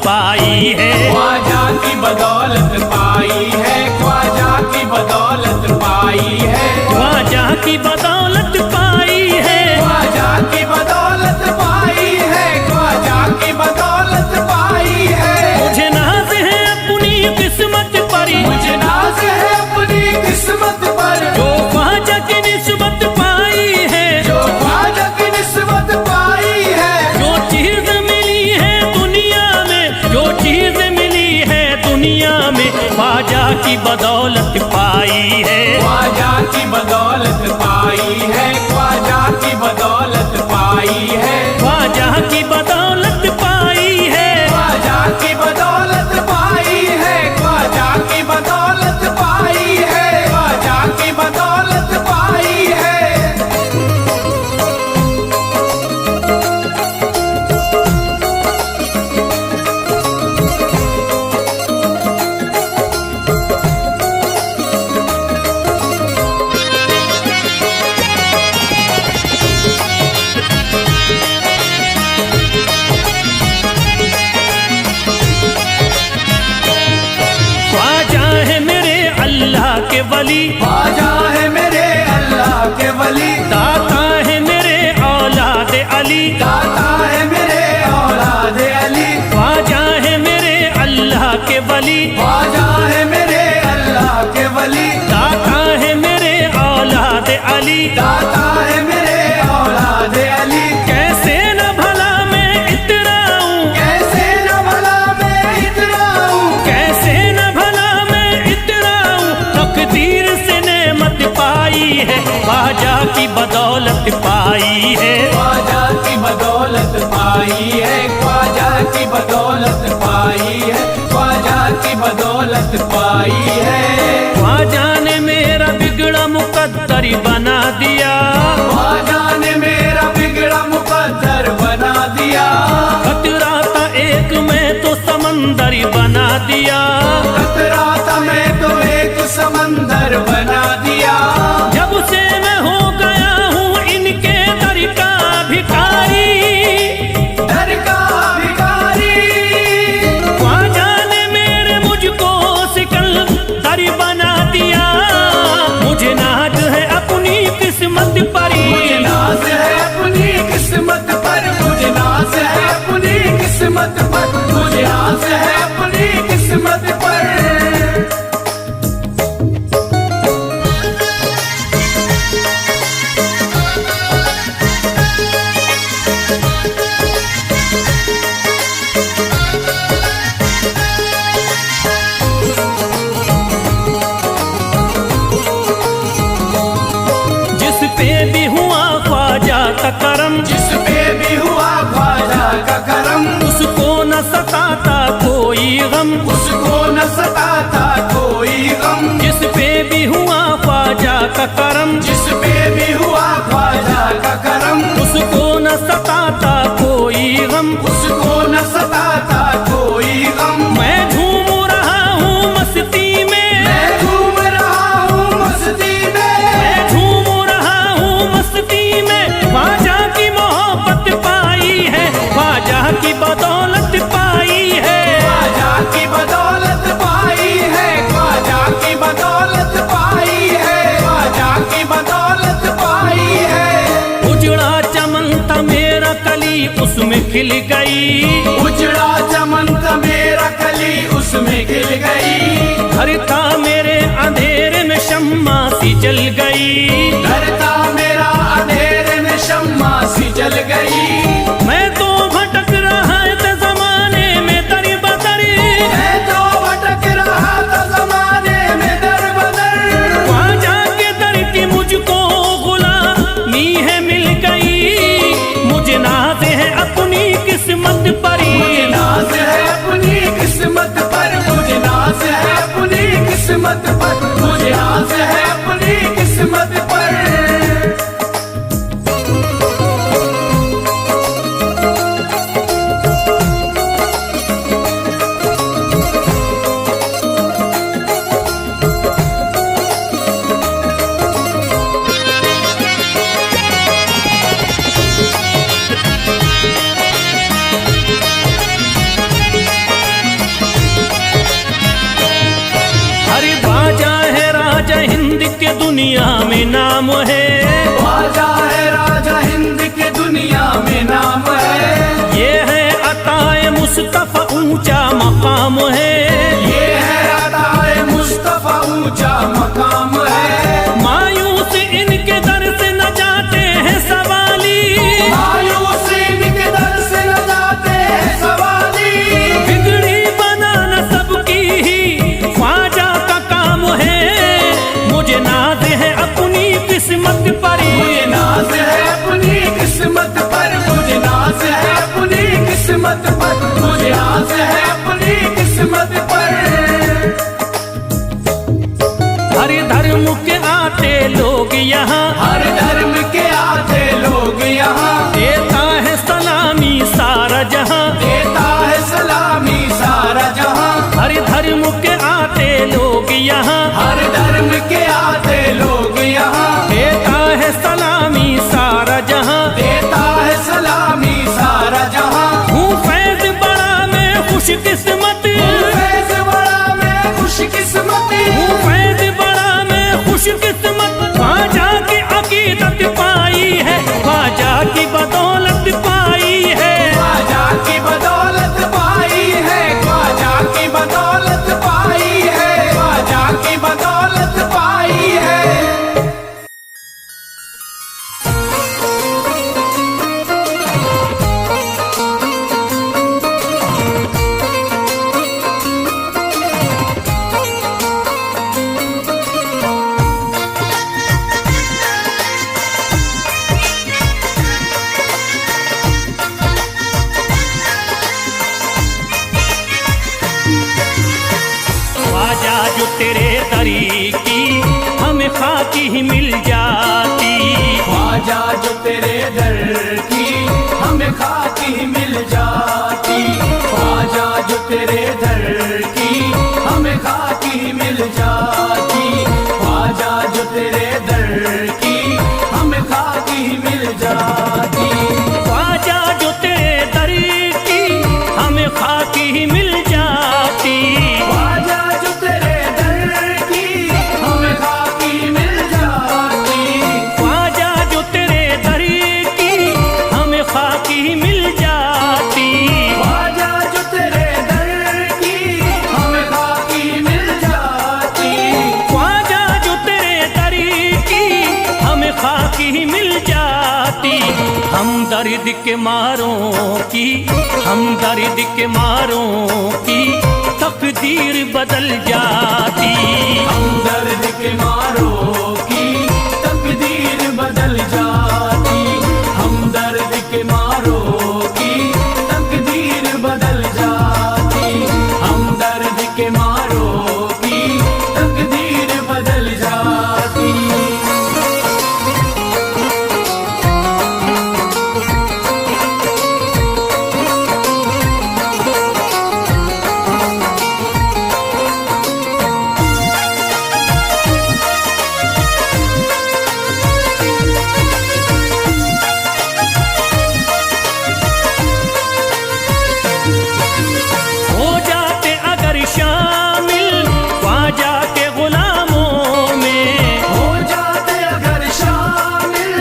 पाई है। ख्वाजा की बदौलत पाई है, ख्वाजा की बदौलत पाई है, ख्वाजा की बदौलत पाई है, ख्वाजा की बदौलत पाई है, ख्वाजा की बदौलत पाई है। मुझे नाज है अपनी किस्मत पर, मुझे नाज है अपनी किस्मत पर, जो ख्वाजा की निस्बत पाई है, जो ख्वाजा की निस्बत पाई है। जो चीज मिली है दुनिया में, जो चीज मिली है दुनिया में, ख्वाजा की बदौलत पाई है। ख्वाजा की बदौलत पाई है, ख्वाजा की बदौलत पाई है, ख्वाजा की बदौलत पाई है, ख्वाजा की बदौलत पाई है, ख्वाजा की बदौलत पाई है, ख्वाजा की बदौलत पाई है। ख्वाजा है मेरे अल्लाह के वली, ख्वाजा है मेरे अल्लाह के वली, दाता है मेरे औलाद अली, दाता है मेरे औलाद अली, ख्वाजा है मेरे अल्लाह के वली, ख्वाजा है मेरे अल्लाह के वली, दाता है मेरे औलाद अली। दाता है मेरे औलाद अली। कैसे न भला मैं इतराऊं, कैसे न भला मैं इतराऊं, कैसे न भला मैं इतराऊं, तकदीर से नेमत पाई है, ख्वाजा की बदौलत पाई है। ख्वाजा की बदौलत पाई है, ख्वाजा की बदौलत पाई है, ख्वाजा की बदौलत पाई है। ख्वाजा ने मेरा बिगड़ा मुकद्दर बना दिया, ख्वाजा ने मेरा बिगड़ा मुकद्दर बना दिया, खतरा था एक मैं तो समंदर बना दिया। खतरा था मैं तो एक समंदर बना दिया। जब से मैं हो गया हूँ इनके दर का भिखारी, दर का भिखारी, ख्वाजा ने मेरे मुझको सिकंदर बना दिया। मुझे नाज है अपनी किस्मत पर, मुझे नाज है अपनी किस्मत पर, मुझे नाज है अपनी किस्मत पर, मुझे नाज है अपनी किस्मत पर। जिस पे भी हुआ ख्वाजा का करम, जिस पे भी हुआ ख्वाजा का करम, उसको न सताता कोई गम, उसको न सताता कोई गम। जिस पे भी हुआ ख्वाजा का करम, जिस पे भी हुआ ख्वाजा का करम, उसको न सताता कोई गम। उसको न सताता कोई गम। मैं झूम रहा हूँ मस्ती में, मैं झूम रहा हूँ मस्ती में, मैं झूम रहा हूँ मस्ती में, ख्वाजा की मोहब्बत पाई है, ख्वाजा की बदौलत पाई है। ख्वाजा की बदौलत पाई है, ख्वाजा की बदौलत पाई है, ख्वाजा की बदौलत पाई है। उजड़ा चमन था मेरा कली उसमें खिल गई, उजड़ा चमन था मेरा कली उसमें खिल गई। घर था मेरे अंधेरे में शम्मा सी जल गई, घर था मेरा अंधेरे में शम्मा सी जल गई। मैं तो भटक रहा था जमाने में दर बदर, मैं तो भटक रहा था जमाने में दर बदर। ख्वाजा के दर की मुझको गुलामी है मिल गई। मुझे नाज है अपनी किस्मत पर, मुझे नाज दुनिया में नाम है। ख्वाजा है राजा हिंद के दुनिया में नाम है। ये है अताए मुस्तफा ऊंचा मकाम है। ये है अताए मुस्तफा ऊंचा मकाम है। मायूस इनके दर से न जाते हैं सवाली। मायूस इनके दर से न जाते हैं सवाली। बिगड़ी बनाना सबकी ही ख्वाजा का काम है। मुझे नाज है अपनी किस्मत पर। मुझे नाज है अपनी किस्मत पर। मुझे नाज है अपनी किस्मत पर। मुझे नाज है अपनी किस्मत पर। हर धर्म के आते लोग यहाँ। हर धर्म के आते लोग यहाँ। देता है सलामी सारा जहाँ। देता है सलामी सारा जहाँ। हर धर्म के आते लोग यहाँ। हर धर्म के आते लोग यहाँ। देता है सलामी सारा जहाँ। देता है सलामी सारा जहाँ। हूँ फैज बड़ा मैं खुशकिस्मत। फैज बड़ा मैं खुशकिस्मत। हूँ फैज बड़ा मैं खुशकिस्मत। ख्वाजा की अकीदत पाई है। ख्वाजा की बदौलत पाई है। ख्वाजा की बदौलत पाई है। ख्वाजा की बदौलत पाई है। ख्वाजा की बदौलत पाई है। ख्वाजा जो तेरे तरीकी हमें खाकी ही मिल जाती। ख्वाजा जो तेरे दर की हमें खाकी ही मिल जाती। ख्वाजा जो तेरे दर की हमें खाकी ही मिल जाती। ख्वाजा जो तेरे दर की हमें खाकी ही मिल जाती। ख्वाजा जो तेरे तरीकी हमें खाकी ही मिल जाती। ख्वाजा जो तेरे दर की हमें खाकी मिल जाती। ख्वाजा जो तेरे तरीकी हमें खाकी ही मिल जाती। ख्वाजा जो तेरे दर की हमें खाकी मिल जाती। ख्वाजा जो तेरे तरीकी हमें खाकी ही मिल जाती। हम दर्द के मारों की, हम दर्द के मारों की तकदीर बदल जाती। हम दर्द के मारों की तकदीर बदल जाती। हम दर्द के मारों की तकदीर बदल जाती। हम दर्द के मारों की तकदीर बदल जाती। हो जाते अगर शामिल ख्वाजा के गुलामों में। हो जाते अगर शामिल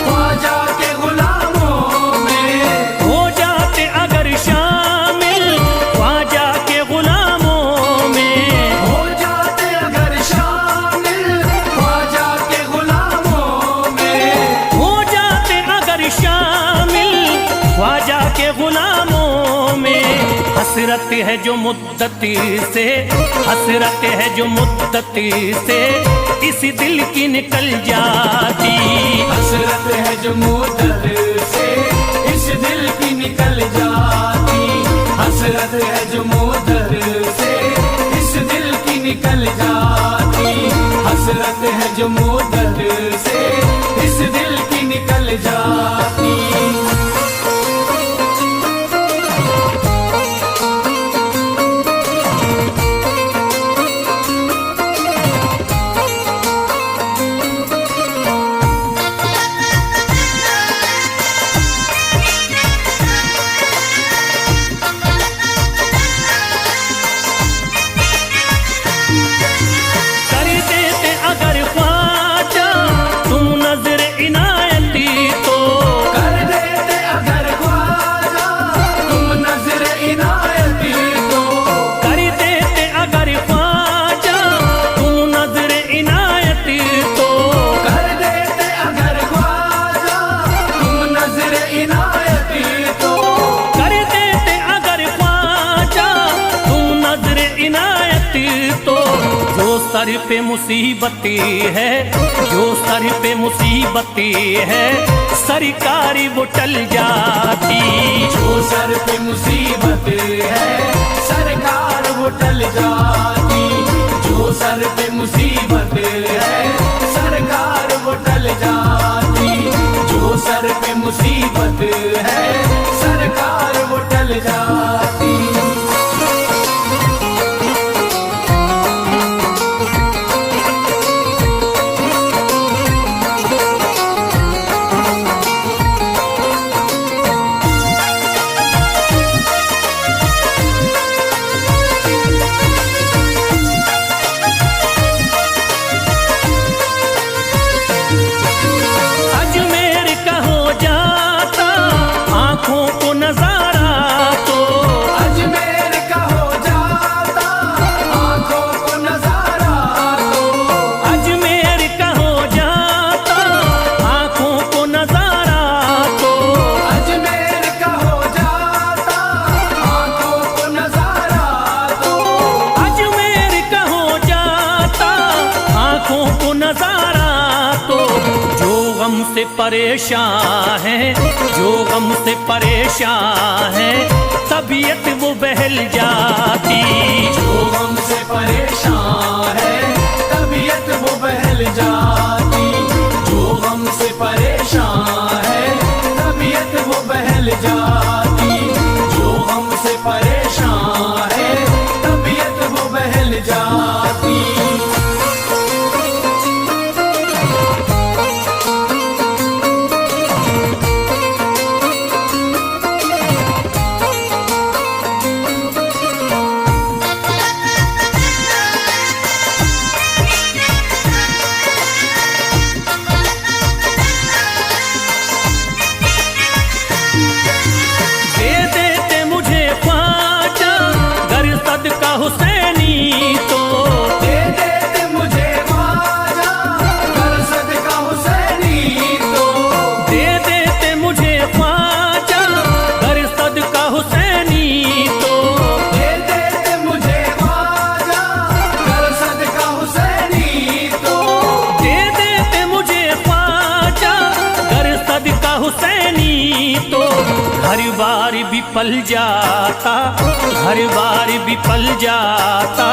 ख्वाजा के गुलामों में। हो जाते अगर शामिल ख्वाजा के गुलामों में। हो जाते अगर शामिल ख्वाजा के गुलामों में। हो जाते अगर शामिल ख्वाजा के गुलामों में। हसरत है जो मुद्दती से, हसरत है जो मुद्दती से इस दिल की निकल जाती। हसरत है जो मुद्दत से इस दिल की निकल जाती। हसरत है जो मुद्दत से इस दिल की निकल जाती। हसरत है जो मुद्दत से इस दिल की निकल जाती। कर देते अगर ख्वाजा तो जो सर पे मुसीबती है, जो सर पे मुसीबती है, सरकारी वो टल जाती। जो सर पे मुसीबत है सरकार वो टल जाती। जो सर पे मुसीबत है सरकार वो टल जाती। जो सर पे मुसीबत है सरकार वो टल जाती। आँखों को नजारा तो अजमेर का हो जाता, आँखों को नजारा तो अजमेर का हो जाता, आँखों को नजारा तो अजमेर का हो जाता, आँखों को नजारा तो अजमेर का हो जाता, आँखों को नजारा तो जो गम से परेशान है, जो गम से परेशान है, तबीयत वो बहल जाती। जो गम से परेशान है तबीयत वो बहल जाती। जो गम से परेशान है तबीयत वो बहल जाती। जो गम से परेशान है तबीयत वो बहल जाती। हुसैनी तो दे देते मुझे ख्वाजा कर सदका हुसैनी तो दे देते मुझे ख्वाजा कर सदका हुसैनी तो दे देते मुझे ख्वाजा कर सदका हुसैनी तो दे देते मुझे ख्वाजा कर सदका हुसैनी तो घर बार भी पल जाता, घर बार भी पल जाता,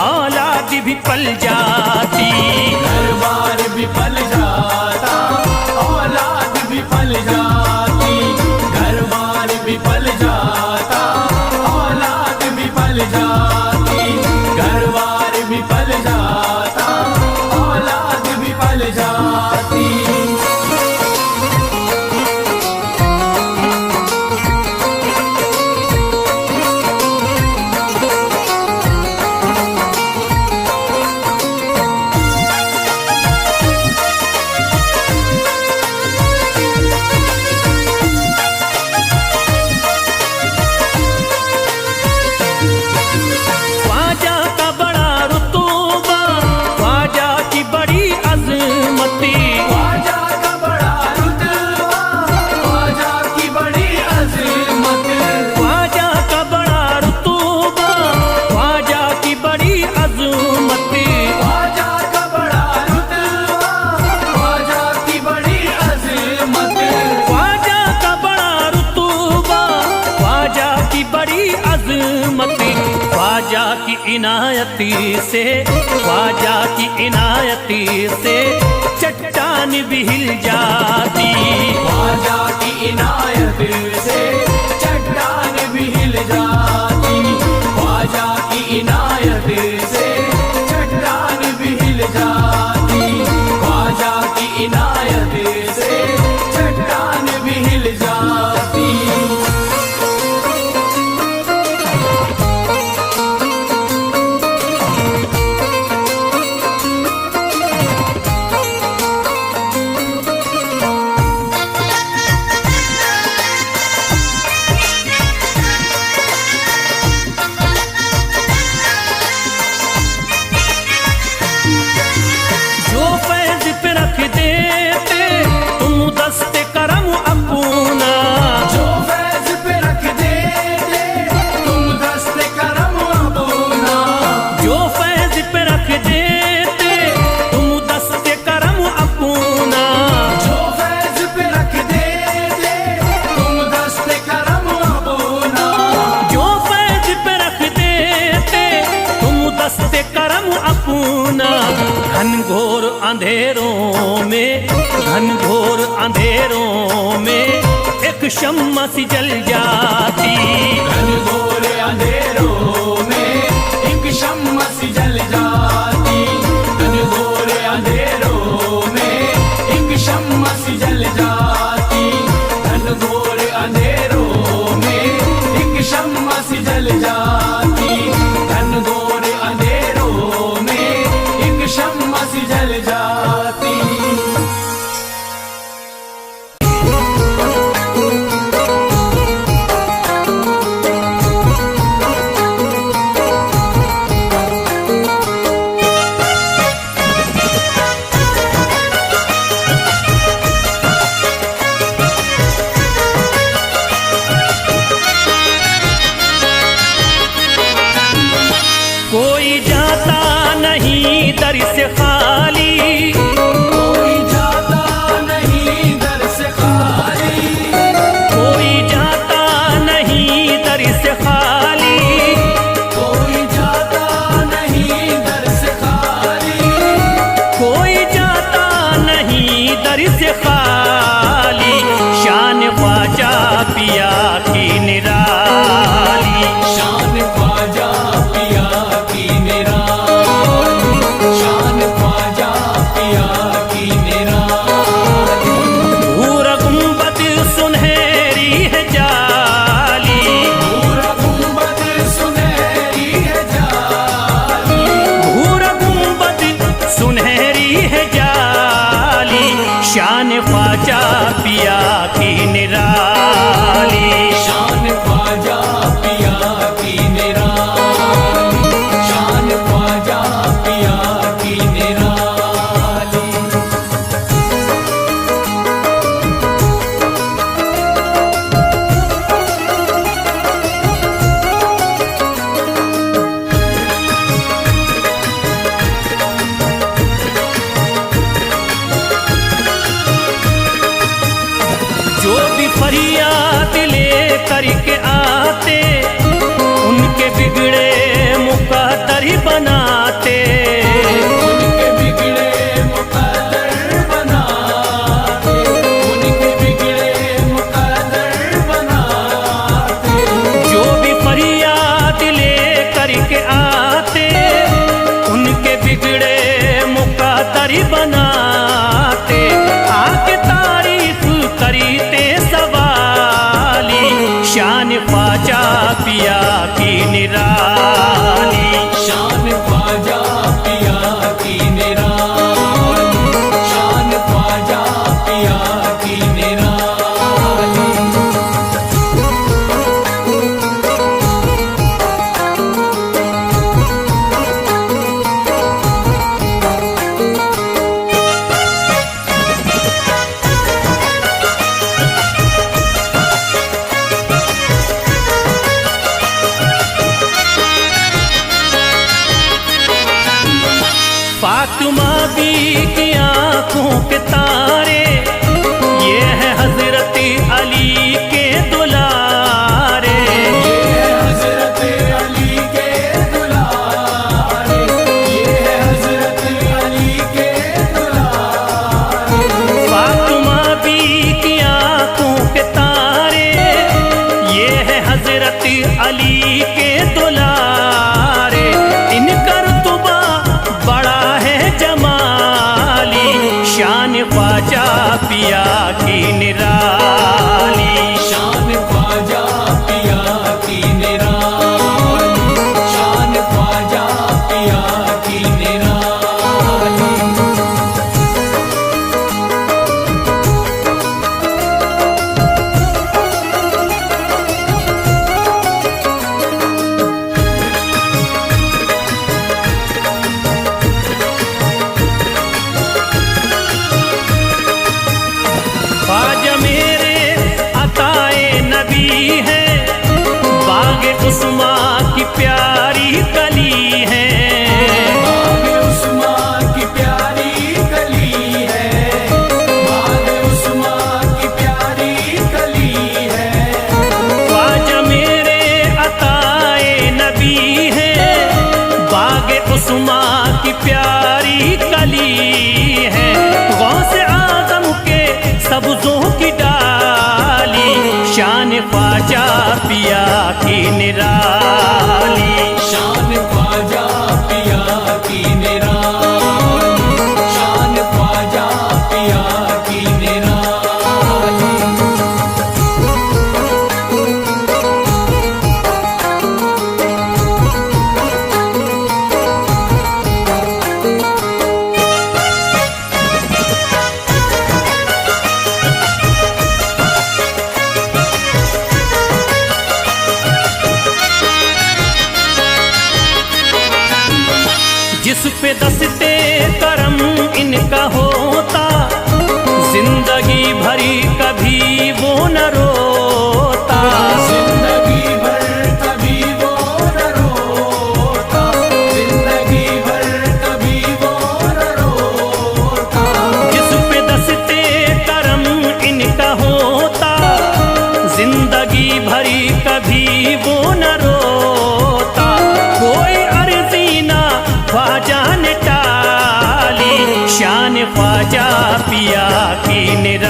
औलाद भी पल जाती। घर बार भी पल जाता, औलाद भी पल जाती। घर बार भी पल जाता, औलाद भी पल जाती। घर बार भी पल जाता, औलाद भी पल जाती। ख्वाजा की इनायती से, ख्वाजा की इनायती से चट्टान भी हिल जाती। ख्वाजा की इनायत से चट्टान भी हिल जाती। ख्वाजा की इनायत से चट्टान भी हिल जाती। ख्वाजा की इनायत से चट्टान भी हिल जाती। अंधेरों में, घनघोर अंधेरों में एक शम्मा सी जल जाती। घनघोर अंधेरों में एक शम्मा सी जल जाती। घनघोर अंधेरों में एक शम्मा सी जल जाती। घनघोर अंधेरों में एक शम्मा सी जल जाती। घनघोर अंधेरों में एक शम्मा सी जल जाती। कोई जाता नहीं दर से खाली, कोई जाता नहीं दर से खाली। कोई जाता नहीं दर से खाली, कोई जाता नहीं दर से खाली। कोई जाता नहीं दर से खाली। शान ख्वाजा पिया की निराली, शान ख्वाजा पिया की निराली। शान ख्वाजा पिया की निराली। भूरा गुंबद सुनहरी है जाली, पूरा गुंबद सुनहरी है जाली। भूरा गुंबद सुनहरी है जाली। शान ख्वाजा पिया की निराली, शान ख्वाजा पिया की निराली। शान ख्वाजा पिया की निराली। जो भी फरियाद ले करके आते उनके बिगड़े मुकद्दर ही बनाते। उनके बिगड़े मुकद्दर बनाते। उनके बिगड़े मुकद्दर बनाते। जो भी फरियाद ले करके आते उनके बिगड़े मुकद्दर ही बनाते। आके तारीफ करते सवाली। शान ख्वाजा पिया की निराली, शान ख्वाजा पिया की निराली। शान ख्वाजा पिया की निराली। फातिमा बी की आंखों के तारे, ये है हजरत अली के दुलारे। ये है हजरत अली के दुलारे। ये है हजरत अली के दुलारे। फातिमा बी की आंखों के तारे, ये है हजरत अली के दुलारे। इनका रुतबा बड़ा है जमाली। शान ख्वाजा पिया की निराली, शान ख्वाजा पिया की निराली। शान ख्वाजा पिया की निराली। ख्वाजा मेरे अताए नबी है, बाग उस्मा की प्यारी कली है। बाग उस्मा की प्यारी कली है। बाग उस्मा की प्यारी कली है। ख्वाजा मेरे अताए नबी है, बाग उस्मा की प्यारी कली की निराली। शान ख्वाजा पिया की निराली, शान ख्वाजा पिया की निराली। जिस पे दस्ते करम इनका होता, जिंदगी भरी कभी वो न रोता। जिंदगी भर कभी वो न रोता, जिंदगी भर कभी वो न रोता। जिस पे दस्ते करम इनका होता, जिंदगी भरी कभी वो न रोता। कोई अर्जी ना ख्वाजा ने टाली, शान ख्वाजा पिया की निराली।